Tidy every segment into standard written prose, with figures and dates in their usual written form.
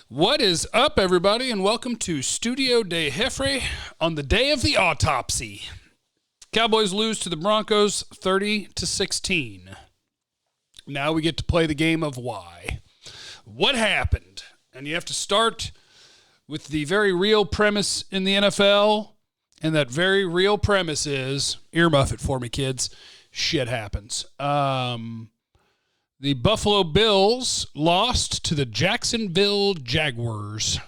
What is up, everybody, and welcome to Studio de Jeffrey on the day of the autopsy. Cowboys lose to the Broncos 30-16. Now we get to play the game of why. What happened? And you have to start with the very real premise in the NFL, and that very real premise is, earmuff it for me, kids, shit happens. The Buffalo Bills lost to the Jacksonville Jaguars.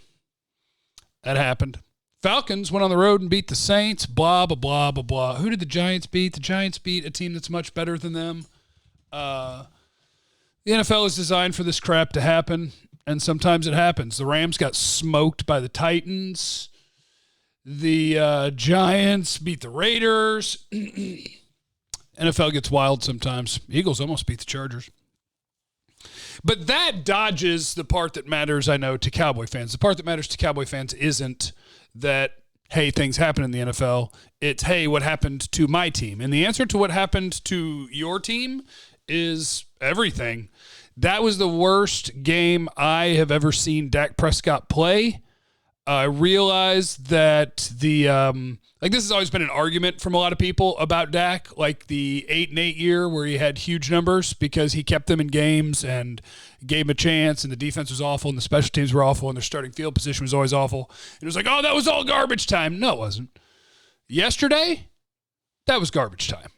That happened. Falcons went on the road and beat the Saints, blah, blah, blah, blah, blah. Who did the Giants beat? The Giants beat a team that's much better than them. The NFL is designed for this crap to happen, and sometimes it happens. The Rams got smoked by the Titans. The Giants beat the Raiders. NFL gets wild sometimes. Eagles almost beat the Chargers. But that dodges the part that matters, I know, to Cowboy fans. The part that matters to Cowboy fans isn't that, hey, things happen in the NFL. It's, hey, what happened to my team? And the answer to what happened to your team is everything. That was the worst game I have ever seen Dak Prescott play. I realized that this has always been an argument from a lot of people about Dak, like the 8-8 year where he had huge numbers because he kept them in games and gave them a chance, and the defense was awful and the special teams were awful and their starting field position was always awful. And it was like, oh, that was all garbage time. No, it wasn't. Yesterday, that was garbage time.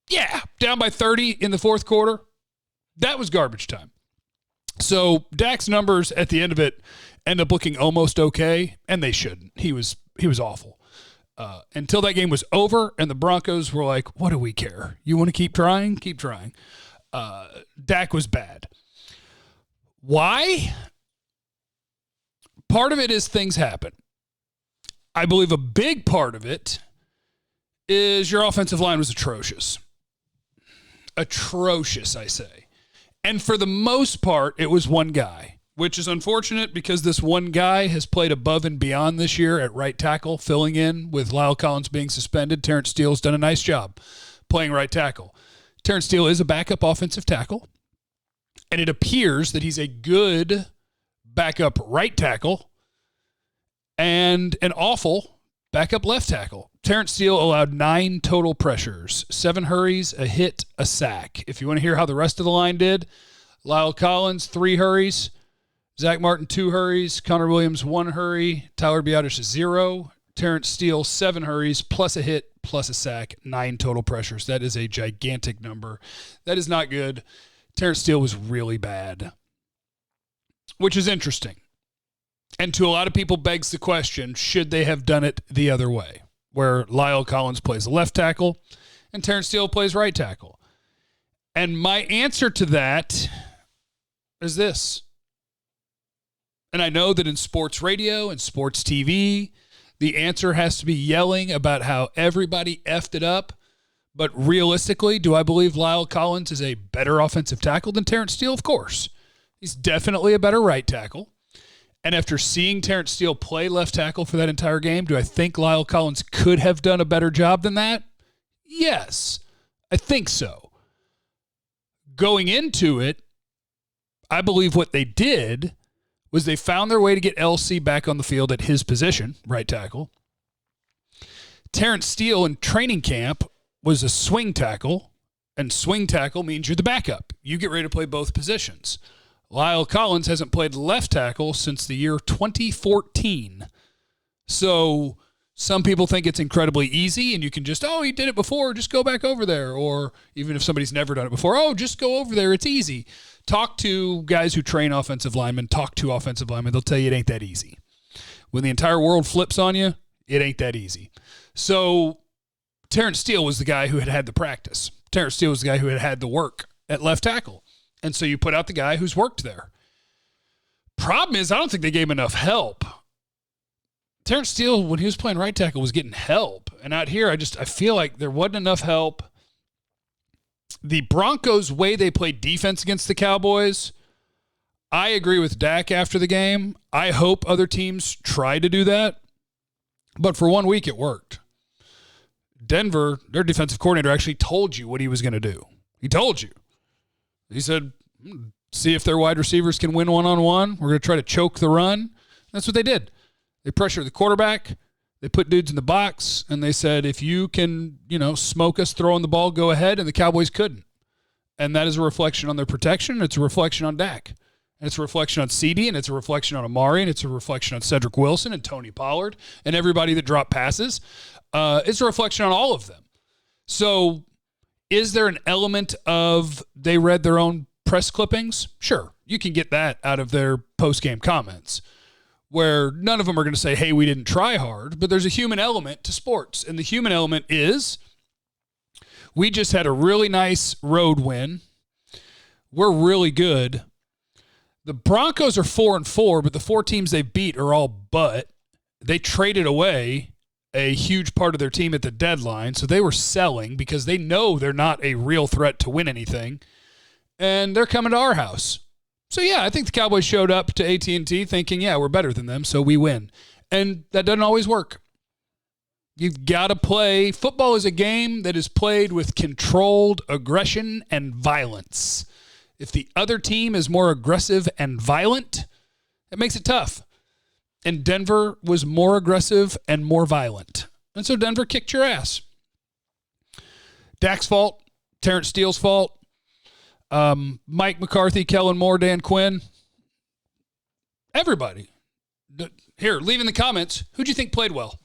Yeah, down by 30 in the fourth quarter, that was garbage time. So Dak's numbers at the end of it end up looking almost okay, and they shouldn't. He was awful. Until that game was over, and the Broncos were like, what do we care? You want to keep trying? Keep trying. Dak was bad. Why? Part of it is things happen. I believe a big part of it is your offensive line was atrocious. Atrocious, I say. And for the most part, it was one guy, which is unfortunate because this one guy has played above and beyond this year at right tackle, filling in with Lyle Collins being suspended. Terrence Steele's done a nice job playing right tackle. Terrence Steele is a backup offensive tackle, and it appears that he's a good backup right tackle and an awful backup left tackle. Terrence Steele allowed 9 total pressures, 7 hurries, a hit, a sack. If you want to hear how the rest of the line did, Lyle Collins, 3 hurries, Zach Martin, 2 hurries, Connor Williams, 1 hurry, Tyler Biadasz, 0, Terrence Steele, 7 hurries, plus a hit, plus a sack, 9 total pressures. That is a gigantic number. That is not good. Terrence Steele was really bad, which is interesting. And to a lot of people begs the question, should they have done it the other way, where Lyle Collins plays left tackle and Terrence Steele plays right tackle? And my answer to that is this. And I know that in sports radio and sports TV, the answer has to be yelling about how everybody effed it up. But realistically, do I believe Lyle Collins is a better offensive tackle than Terrence Steele? Of course. He's definitely a better right tackle. And after seeing Terrence Steele play left tackle for that entire game, do I think Lyle Collins could have done a better job than that? Yes, I think so. Going into it, I believe what they did was they found their way to get LC back on the field at his position, right tackle. Terrence Steele in training camp was a swing tackle, and swing tackle means you're the backup. You get ready to play both positions. Lyle Collins hasn't played left tackle since the year 2014. So some people think it's incredibly easy, and you can just, oh, he did it before, just go back over there. Or even if somebody's never done it before, oh, just go over there, it's easy. Talk to guys who train offensive linemen, talk to offensive linemen, they'll tell you it ain't that easy. When the entire world flips on you, it ain't that easy. So Terrence Steele was the guy who had the practice. Terrence Steele was the guy who had the work at left tackle. And so you put out the guy who's worked there. Problem is, I don't think they gave him enough help. Terrence Steele, when he was playing right tackle, was getting help. And out here, I feel like there wasn't enough help. The Broncos' way they played defense against the Cowboys, I agree with Dak after the game. I hope other teams try to do that. But for 1 week, it worked. Denver, their defensive coordinator, actually told you what he was going to do. He told you. He said, see if their wide receivers can win one-on-one. We're going to try to choke the run. That's what they did. They pressured the quarterback. They put dudes in the box, and they said, if you can, smoke us throwing the ball, go ahead, and the Cowboys couldn't. And that is a reflection on their protection. It's a reflection on Dak. And it's a reflection on CD, and it's a reflection on Amari, and it's a reflection on Cedric Wilson and Tony Pollard and everybody that dropped passes. It's a reflection on all of them. So is there an element of they read their own press clippings? Sure. You can get that out of their post-game comments, where none of them are going to say, hey, we didn't try hard, but there's a human element to sports. And the human element is we just had a really nice road win. We're really good. The Broncos are 4-4, but the 4 teams they beat are all but. They traded away a huge part of their team at the deadline, so they were selling because they know they're not a real threat to win anything, and they're coming to our house. So, yeah, I think the Cowboys showed up to AT&T thinking, yeah, we're better than them, so we win. And that doesn't always work. You've got to play. Football is a game that is played with controlled aggression and violence. If the other team is more aggressive and violent, it makes it tough. And Denver was more aggressive and more violent. And so Denver kicked your ass. Dak's fault, Terrence Steele's fault, Mike McCarthy, Kellen Moore, Dan Quinn, everybody. Here, leave in the comments, who do you think played well?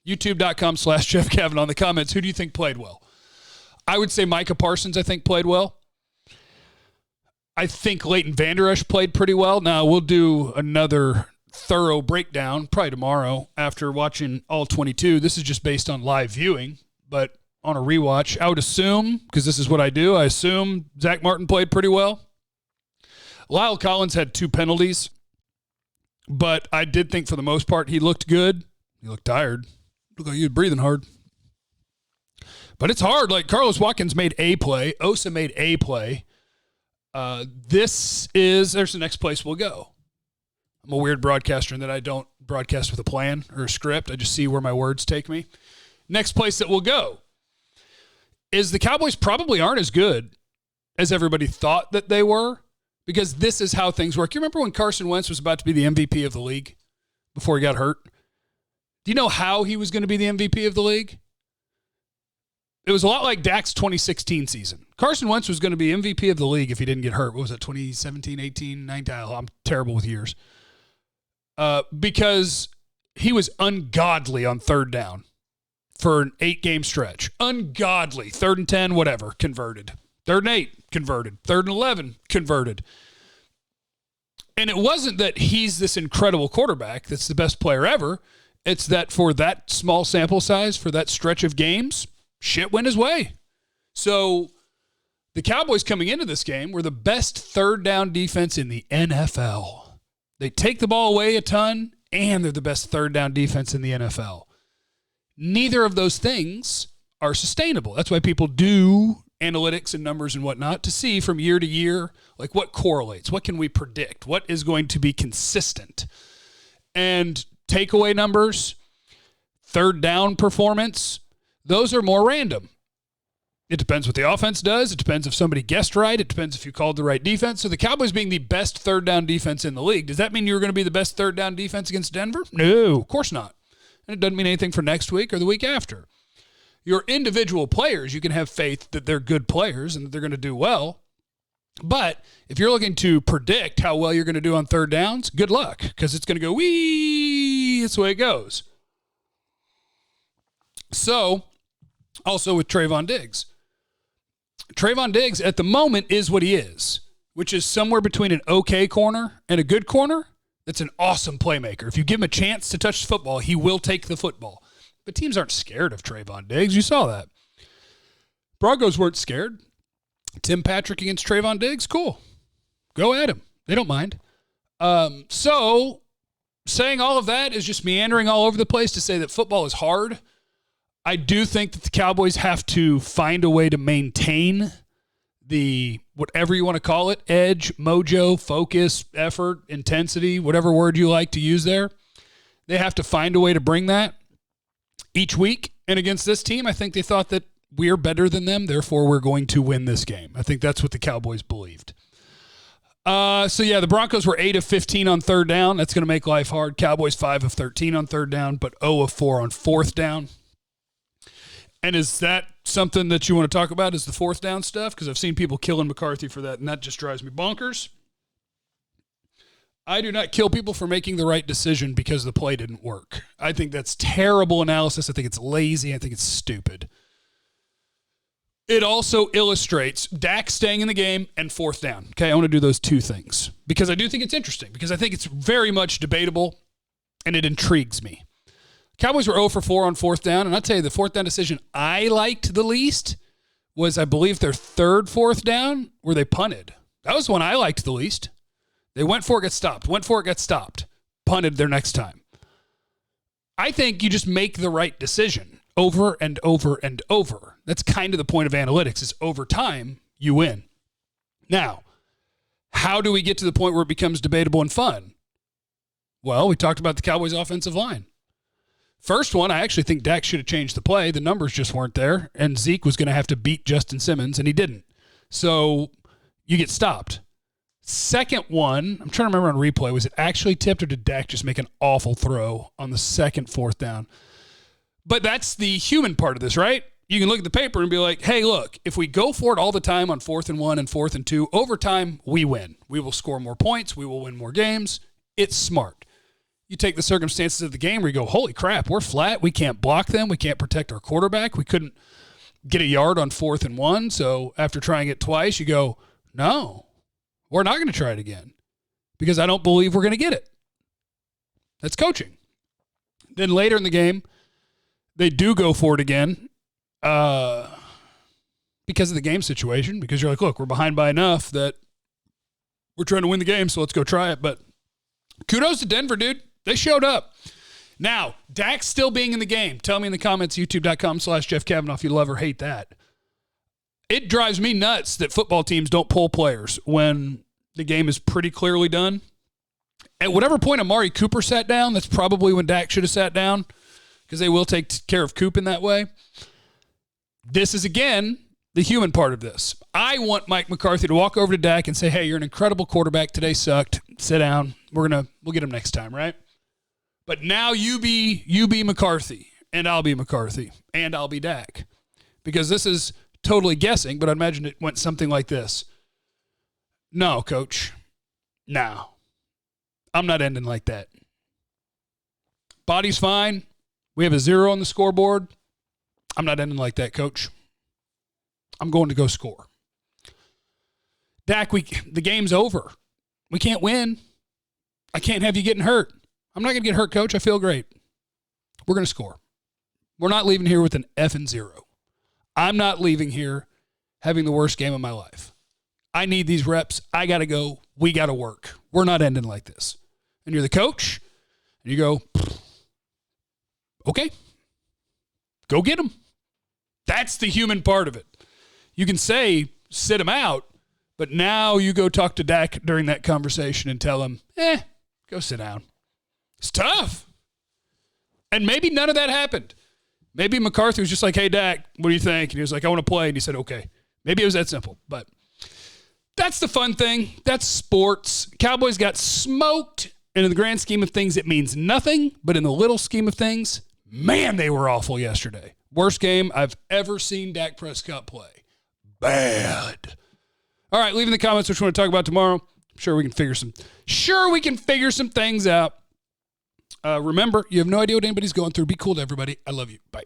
YouTube.com/Jeff Cavanaugh in the comments, who do you think played well? I would say Micah Parsons, I think, played well. I think Leighton Vander Esch played pretty well. Now, we'll do another thorough breakdown probably tomorrow after watching all 22. This is just based on live viewing, but on a rewatch, I would assume, because this is what I do, I assume Zach Martin played pretty well. Lyle Collins had 2 penalties, but I did think for the most part he looked good. He looked tired. Looked like he was breathing hard. But it's hard. Like, Carlos Watkins made a play. Osa made a play. There's the next place we'll go. I'm a weird broadcaster in that I don't broadcast with a plan or a script. I just see where my words take me. Next place that we'll go is the Cowboys probably aren't as good as everybody thought that they were, because this is how things work. You remember when Carson Wentz was about to be the MVP of the league before he got hurt? Do you know how he was going to be the MVP of the league? It was a lot like Dak's 2016 season. Carson Wentz was going to be MVP of the league if he didn't get hurt. What was it, 2017, 18, 19? I'm terrible with years. Because he was ungodly on third down for an 8-game stretch. Ungodly. 3rd and 10, whatever, converted. 3rd and 8, converted. 3rd and 11, converted. And it wasn't that he's this incredible quarterback that's the best player ever. It's that for that small sample size, for that stretch of games, shit went his way. So the Cowboys coming into this game were the best third down defense in the NFL. They take the ball away a ton, and they're the best third down defense in the NFL. Neither of those things are sustainable. That's why people do analytics and numbers and whatnot to see from year to year, like what correlates, what can we predict, what is going to be consistent. And takeaway numbers, third down performance, those are more random. It depends what the offense does. It depends if somebody guessed right. It depends if you called the right defense. So the Cowboys being the best third down defense in the league, does that mean you're going to be the best third down defense against Denver? No, of course not. And it doesn't mean anything for next week or the week after. Your individual players, you can have faith that they're good players and that they're going to do well. But if you're looking to predict how well you're going to do on third downs, good luck, because it's going to go wee. That's the way it goes. So, also with Trayvon Diggs. Trayvon Diggs at the moment is what he is, which is somewhere between an okay corner and a good corner. That's an awesome playmaker. If you give him a chance to touch the football, he will take the football. But teams aren't scared of Trayvon Diggs. You saw that. Broncos weren't scared. Tim Patrick against Trayvon Diggs, cool. Go at him. They don't mind. So saying all of that is just meandering all over the place to say that football is hard. I do think that the Cowboys have to find a way to maintain the, whatever you want to call it, edge, mojo, focus, effort, intensity, whatever word you like to use there. They have to find a way to bring that each week. And against this team, I think they thought that we're better than them, therefore we're going to win this game. I think that's what the Cowboys believed. So yeah, the Broncos were 8 of 15 on third down. That's going to make life hard. Cowboys 5 of 13 on third down, but 0 of 4 on fourth down. And is that something that you want to talk about, is the fourth down stuff? Because I've seen people killing McCarthy for that, and that just drives me bonkers. I do not kill people for making the right decision because the play didn't work. I think that's terrible analysis. I think it's lazy. I think it's stupid. It also illustrates Dak staying in the game and fourth down. Okay, I want to do those two things because I do think it's interesting, because I think it's very much debatable and it intrigues me. Cowboys were 0 for 4 on fourth down, and I'll tell you, the fourth down decision I liked the least was, I believe, their third fourth down where they punted. That was one I liked the least. They went for it, got stopped. Went for it, got stopped. Punted their next time. I think you just make the right decision over and over and over. That's kind of the point of analytics, is over time, you win. Now, how do we get to the point where it becomes debatable and fun? Well, we talked about the Cowboys' offensive line. First one, I actually think Dak should have changed the play. The numbers just weren't there, and Zeke was going to have to beat Justin Simmons, and he didn't. So you get stopped. Second one, I'm trying to remember on replay, was it actually tipped, or did Dak just make an awful throw on the second fourth down? But that's the human part of this, right? You can look at the paper and be like, hey, look, if we go for it all the time on 4th and 1 and 4th and 2, over time, we win. We will score more points. We will win more games. It's smart. You take the circumstances of the game where you go, holy crap, we're flat. We can't block them. We can't protect our quarterback. We couldn't get a yard on 4th and 1. So after trying it twice, you go, no, we're not going to try it again because I don't believe we're going to get it. That's coaching. Then later in the game, they do go for it again because of the game situation, because you're like, look, we're behind by enough that we're trying to win the game, so let's go try it. But kudos to Denver, dude. They showed up. Now, Dak still being in the game. Tell me in the comments, youtube.com/Jeff Cavanaugh, if you love or hate that. It drives me nuts that football teams don't pull players when the game is pretty clearly done. At whatever point Amari Cooper sat down, that's probably when Dak should have sat down, because they will take care of Coop in that way. This is, again, the human part of this. I want Mike McCarthy to walk over to Dak and say, hey, you're an incredible quarterback. Today sucked. Sit down. We'll get him next time, right? But now you be McCarthy, and I'll be McCarthy, and I'll be Dak. Because this is totally guessing, but I imagine it went something like this. No, coach. No. I'm not ending like that. Body's fine. We have a 0 on the scoreboard. I'm not ending like that, coach. I'm going to go score. Dak, the game's over. We can't win. I can't have you getting hurt. I'm not going to get hurt, coach. I feel great. We're going to score. We're not leaving here with an effing 0. I'm not leaving here having the worst game of my life. I need these reps. I got to go. We got to work. We're not ending like this. And you're the coach, and you go, okay, go get him. That's the human part of it. You can say, sit him out, but now you go talk to Dak during that conversation and tell him, go sit down. It's tough. And maybe none of that happened. Maybe McCarthy was just like, hey, Dak, what do you think? And he was like, I want to play. And he said, okay. Maybe it was that simple. But that's the fun thing. That's sports. Cowboys got smoked. And in the grand scheme of things, it means nothing. But in the little scheme of things, man, they were awful yesterday. Worst game I've ever seen Dak Prescott play. Bad. All right, leave in the comments what you want to talk about tomorrow. I'm sure we can figure some things out. Remember, you have no idea what anybody's going through. Be cool to everybody. I love you. Bye.